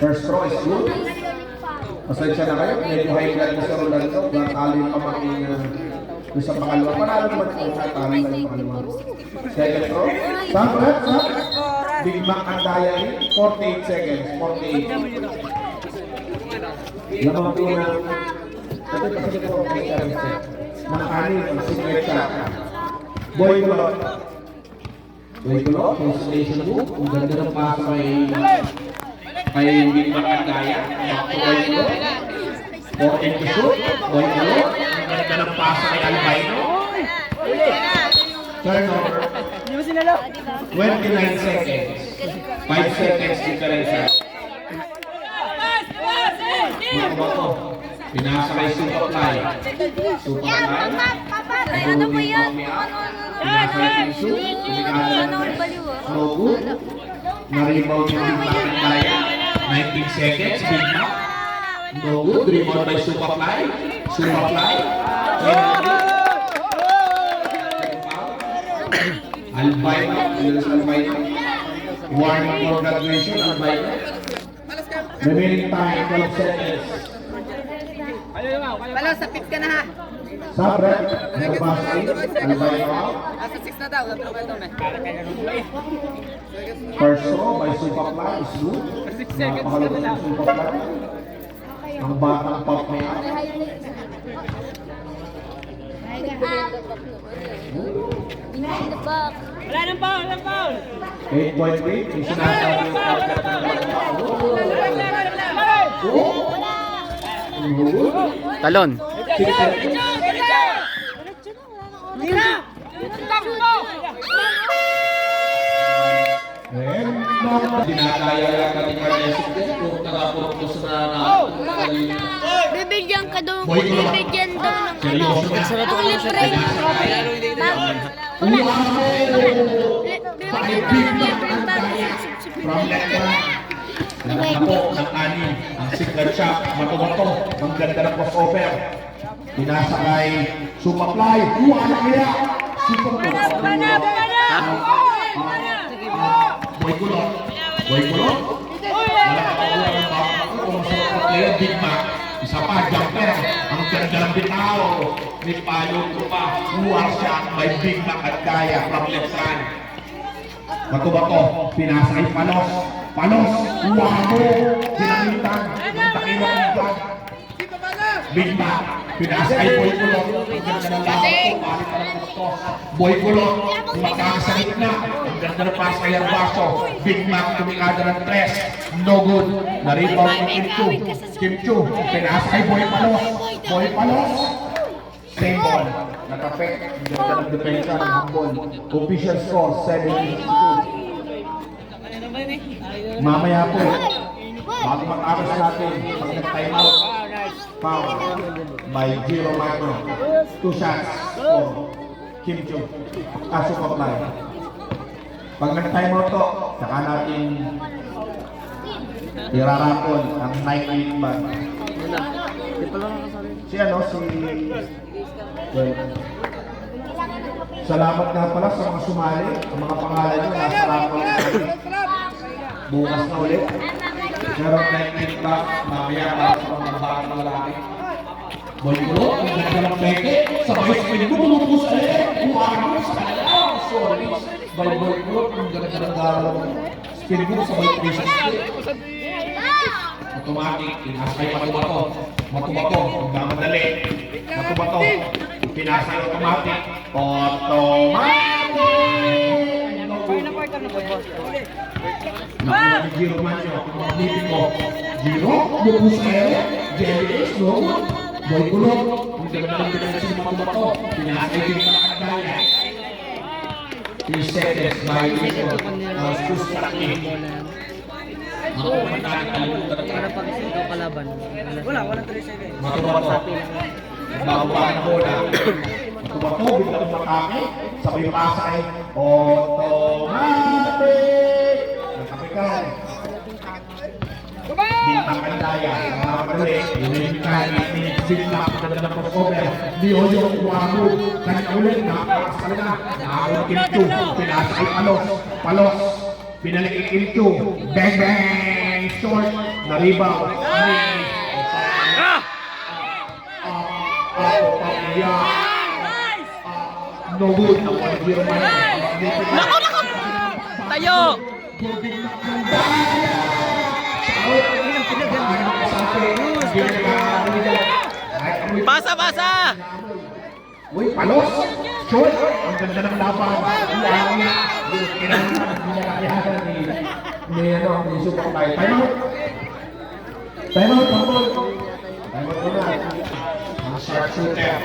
First throw is good. Pasensya na kayo. Medyo high blood na sa Rolando. Natalo yung pamaking doon sa pangalawa. Panalo naman ito. Natalo lang yung pangalawa. Second throw. Stop, stop. Big Mac ang daya rin. 48 seconds. 48. Lamang po na. Ito kasi ito ang ng anin ang secret shot. Boy Kulot. Boy Kulot. Constellation move. Ang ganda ng pasa kay Big Mac ang daya. Boy Kulot. 48 to shoot. Boy Kulot. Ang ganda ng pasa kay Albino. Turnover. 29 seconds. 5 seconds difference. Makuha. Pinasa kay Superfly. Superfly. Ano po yan? Pinasa kay Kinsu. No good. Na-rebound yung Big Mac ang daya. 19 seconds. Big Mac. No good. Rebound by Superfly. Superfly. Albino, Julius Albino. Warning for graduation, Albino. Remaining time, 12 seconds. Palo, sa 5 ka na ha. Sabre, Herbasi, Albino. Nasa 6 na daw. First throw by Superfly is good. Napakalagot ng Superfly. Ang batang pop na yan. Behind the back. Wala nang foul, walang foul. 8.3, yung sinasabi yung target ng Talon. Dinadaya ka ni Carnesis din kung nakapurtos na Bibigyan ka daw. Boy Kulot. Bibigyan daw ng Seryoso ka? libre. From left back. Nakatapo ng anin. Ang signature shot. Mato-mato. Ang ganda ng crossover. Pinasa kay Superfly. Wala kaya. Superfly. Boy Kulot. Boy Kulot. Wala ka pag-uwa ng bawang ako. Kung masarap na player, Big Mac. Isa pa, jumper. Ang ganda ng bitaw. Ni Payo ko pa. War shot by Big Mac at Daya from left side. Bato-bato. Pinasa kay Palos. Palos. Wamo. Dinamitan. Ang takilo ng vlog. Big Mac. Pinasa kay Boy Kulot. Ang ganda ng lawak ko. Balik ka ng gusto. Boy Kulot. Tumakang sa gitna. Ang ganda ng pass kay Arbaso. Big Mac. Tumikada ng 3. No good. Na-rebound ng Kim Chu. Kim Chu. Pinasa kay Boy Palos. Boy Palos. Same ball. Nakapek. Ang ganda ng depensa ng handball. Official score 7-2. Mamaya po. Bago mag-aras natin. Pag nag-time out. Foul by Giro Magno. 2 shots for Kim Chu. Superfly. Pag nag-time out to, saka natin irarapon ang 9-8 band. Si salamat nga pala sa mga sumali, ang mga pangalan nyo, nasa rapon. Bukas na ulit. Meron 9-8 back, mamaya para sa mga baka ng lalaki. Boy Kulot, ang ganda ng peke, sabay-sabay ko pumupus buwan sa kanila. Sorry. By Boy Kulot, ang ganda ng galaw. Spin mo sabay prison spin. Automatic, pinasay Matubato. Matubato, magmamadali. Matubato, pinasay automatic. Automatic! Nakuha ni Giro Manyo, pagmaglitin ko. Giro, lupus kayo. JBS, no? Boy Kulot, ang ganda ng pinasay ng Matubato. Pinasay din sa kagaya. 3 seconds by Giro. Sus Paraki. Para pag ito kalaban. Walang 3 seconds. Matubato. Bawa na bola. Matubato, biglang matake. Sabay pasay. Automatic. balikan. Bintang Kandaya, madali, inimbitan, bigla, maganda ng crossover, Dioyo, Wamu, kanya ulit, napakasal na, nakakot Kim2, pinasay Palos, pinalik Kim2, bang bang, short, na-rebound, no good, Nako! Tayo! Basa! Uy, Palos! Short! Ang ganda ng laban! Ni Super Fly. Time out! Tambol! Time out muna. Ang sharpshooter.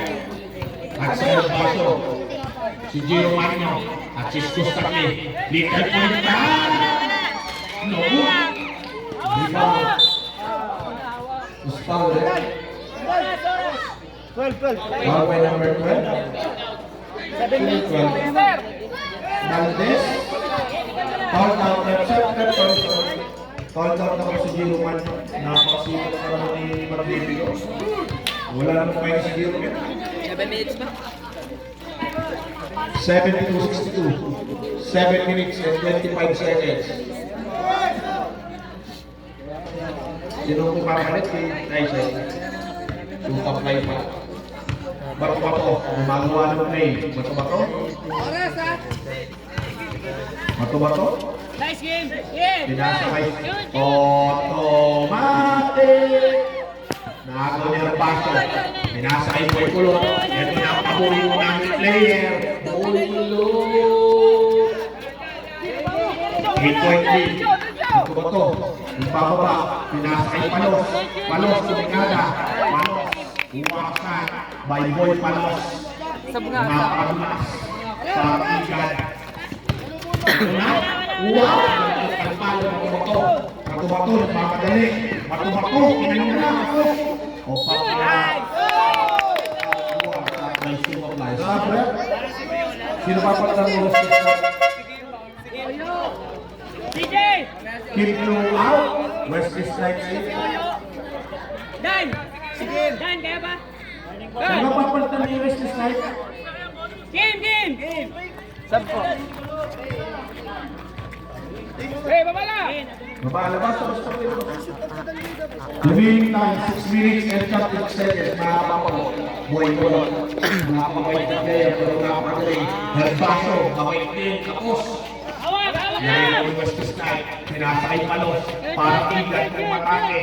At sa Baso. Si Gio Magno. At si Gustave. Little point na! No good! Rebound. Foul, foul by number 12. 12. Valdez. Foul down. Foul down ako si Giro Man. Napakasipag ka naman ni Marbibigo. Wala naman kayo si Giro Man. 7 minutes ba? 72-62. 7 minutes and 25 seconds. Sino ko papalit kay Tyson? Yung top-line pa. Bato-bato. Magawa ng play. Bato-bato? Bato-bato? Nice game. Yeah. Pinasa kay automatic. Nakagawa niya ng paso. Pinasa kay Boy Kulot. Ito na ang paborito namin player. Boy Kulot. 8-point lead. Bato-bato. Yung bababa. Pinasa kay Palos. Tumingada. Uwasan. By Boy Palos. Napakadulas. Pakigan. Wow! Kalpalo, Bato-bato, nagpapadali. Bato-bato, kinanong na ako. O pakigan. May Super Fly. Sabre? Sino pa pala ng mga DJ. Keep you out. Wesley Snipes. Dan. Dan, kaya ba? Sino pa pala ng Wesley Snipes? Game. Sabpo. Hey, babala. Mabalabas sa gusto ko. Remaining time, 6 minutes and 30 seconds. Mahaba po. Boy Kulot. Napakawait na player, pero napakagaling. Nagbaso, kawait din, kapos. Ngayon ang West Side, pinasakay Palos. Para igat ng matake.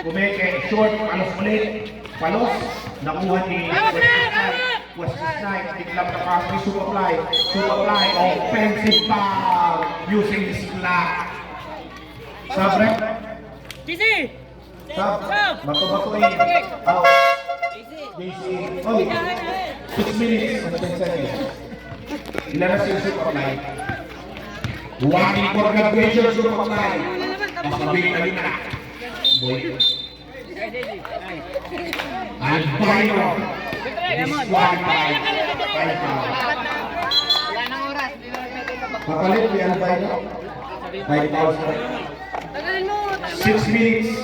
Kumeke, short, Palos ulit. Palos, nakuha ni West Side, biglang nakas ni Superfly. Superfly, offensive foul using his flat. Sabre? DC. Sab, bato-batoin. Out. JC. Oh, 6 minutes and 10 seconds. Ilan na si Superfly? Warning for graduation, Superfly. Masabing na rin na. Boy. Albino. Disqualified. Kapalit ni Albino. 5,000. 6 minutes.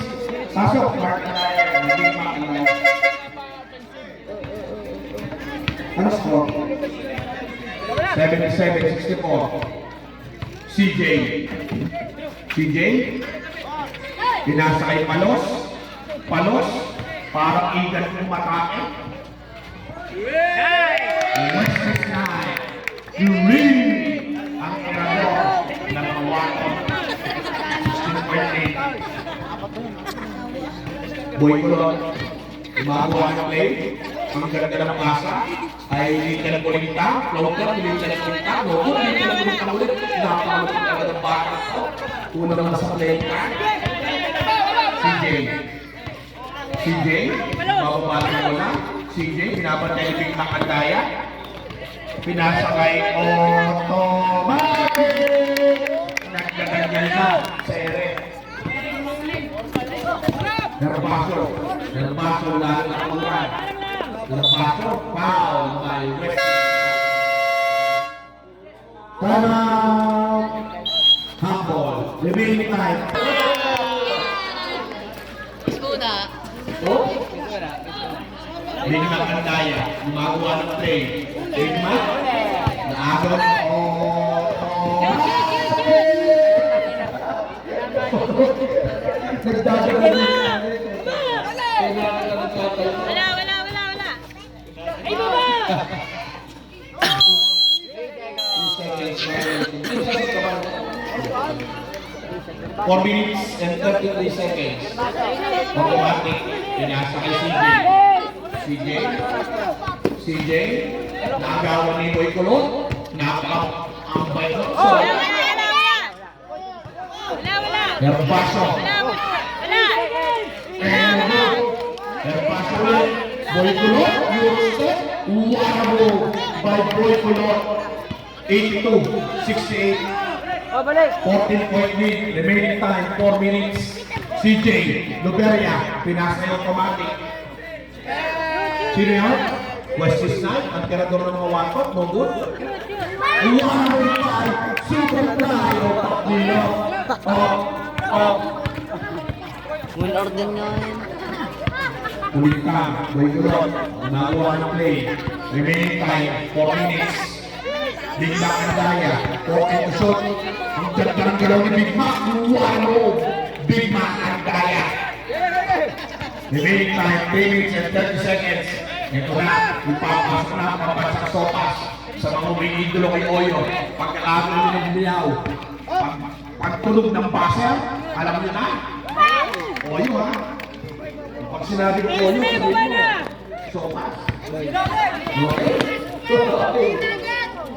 Pasok, Mark Anaya. Naging Mark Anaya. Ano score? 77-64. CJ. Pinasa kay Palos. Parang igan ng matake. West Side. Yuri. Ang inador ng kawato. 16.8. Boy Kulot. Gumagawa ng play. Ang ganda ng pasa ay hindi ka nagkulita. Floater, hindi ka nagkulita. Logo, hindi ka nagkulita ulit. Napakalot ka ng bata. Una naman sa play. CJ, bababa na wala. CJ, pinapantay ni Big Mac Andaya. Pinasa kay automatic. Nagkaganyan na sa ere. Narbaso lalo na kamuran. Narbaso, foul by West. Timeout. Handball. Remaining time. Oh? Big Mac ang daya. Gumagawa ng play. Big Mac. Naagad. Wala. Ay, baba! 4 minutes and 33 seconds. Automatic. Pinasa kay CJ. Nagawa ni Boy Kulot. Napaka-ambay. Wala! Herbaso. Herbaso ulit. Boy Kulot. Eurostep. Uwarabo by Boy Kulot. 82-68. 14-point lead. Remaining time 4 minutes. CJ Luberia. Pinasa yung automatic. Sino yan? Wesley Knight. Ang tirador ng mga wakot. No good. Uwarabo by Super Fly. Win order nyo yun. Ulit ka, Boy Kulot, nagawa ng play. Remaining time, 4 minutes. Big Mac ang daya, 4 to shot. Ang ganda ng galaw ni Big Mac, walo! Big Mac ang daya. Remaining time, 3 minutes and 30 seconds. Ito na, ipapasok na ang pagbasak sopas sa mga umiidolo kay Oyo. Pagkalaban nyo ng Biyaw. Pagtulog ng buzzer, alam nyo na. Oyo ha. Pag sinabi ko Oyo, sabihin mo. Sopas. Okay.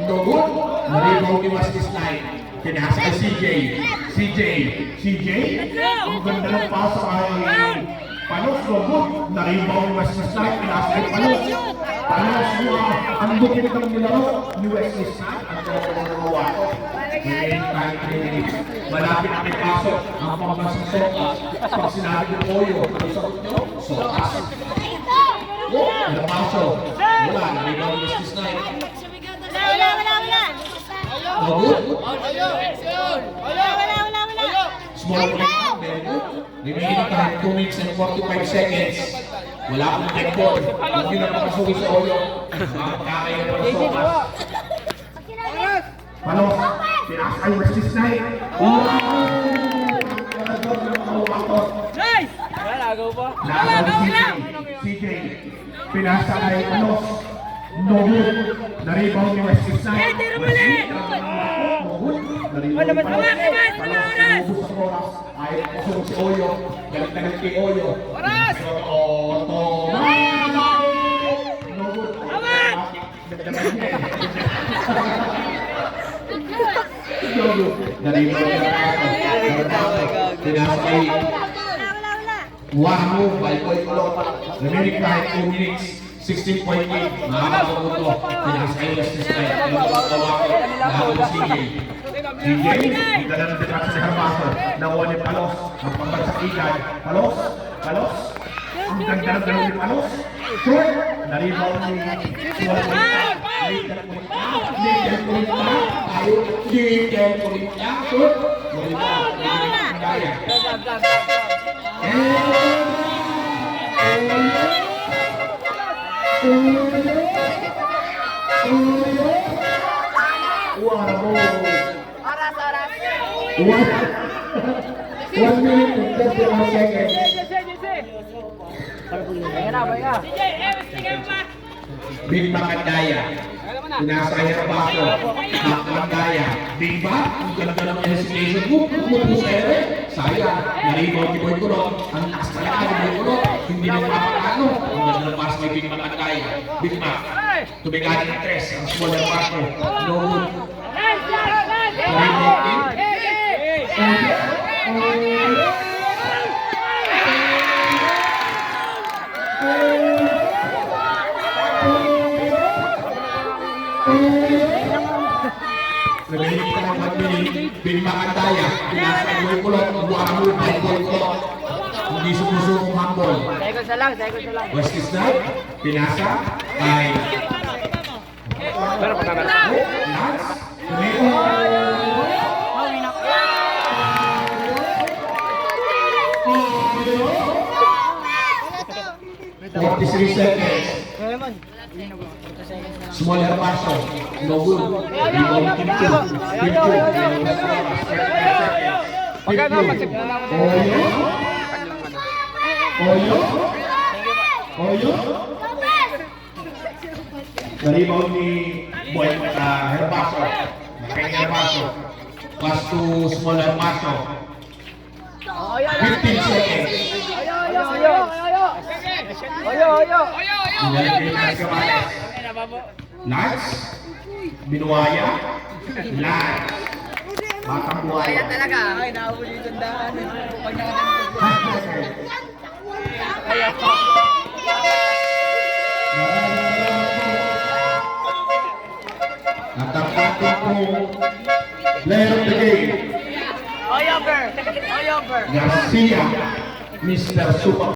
No good. Naribaw ni Wesley Knight. Pinasa kay CJ. Ang ganda ng pasa kay Palos. No good. Naribaw ni Wesley Knight. Pinasa kay Palos. Ang bukit ng nilaro ni Wesley Knight. Ang ganda ng nagawa ko. Malapit na may pasok ang pamamasang sokas. Pag sinabi ko Oyo, ang sagot nyo, sokas. Ang pasok. Wala. Naribaw ni Wesley Knight. Wala. No good. Wala. Small break, very good. Remaining time, 2 minutes and 45 seconds. Wala akong deck ball. Hindi na makasugi sa Oyo. Makakaya na para sopas. Palos, pinasa kay Wesley Knight. Nice! Nagaw pa. CJ, pinasa kay Palos. No good. Naribaw ni Wesley Knight. No good. Naribaw ni Palos. Palos, umubos sa oras. Ayaw pasok si Oyo. Galit kay Oyo. Oras! No good. Naribaw ni Palos. Pinasa kay Wahmo by Boy Kulot. Remaining time 2 minutes. 16.8. Nakakapunto. Pinasa kay Wesley Knight. Nakakapunto si CJ. Ang ganda ng detrasa ni Herbaso. Nakuha ni Palos. Ang pagbasak ikan. Palos. Ang ganda ng galaw ni Palos. Short. Naribaw ni Little Purita. Tayo. Little Purita. Short. Naribaw. Ang daya. One minute and 31 seconds. Big Mac ang daya. Pinasa kay Herbaso. Mac ang daya. Big Mac, ang ganda ng hesitation mo. Kumupo sa ere. Sayang. Naribaw ni Boy Kulot. Ang lakas talaga ni Boy Kulot. Hindi na mapapakano. Ang ganda ng pass kay Big Mac ang daya. Big Mac. Tumigani ng 3. Ang small Herbaso. No good. Naribaw ni Remaining pa ng 1 minute, Big Mac ang daya. Pinasa kay Boy Kulot. Buwaro by Boy Kulot. Hindi sumusukong hambol. Sa lang. Wesley Knight, pinasa kay Lance. Wala to. 43 seconds. Small Herbaso. No good. Rebound Kimchu. Kimchu. Oyo. Oyo. Rebound ni Boy Herbaso. Nakay Herbaso. Pass to Small Herbaso. 15 seconds. Lance, Binuaya, Lance, Batang Buaya. Talaga. Ay, nahuli yung tandaan. Pag At ang ating pong player of the game, Oyover! Oyover! Garcia, Mr. Super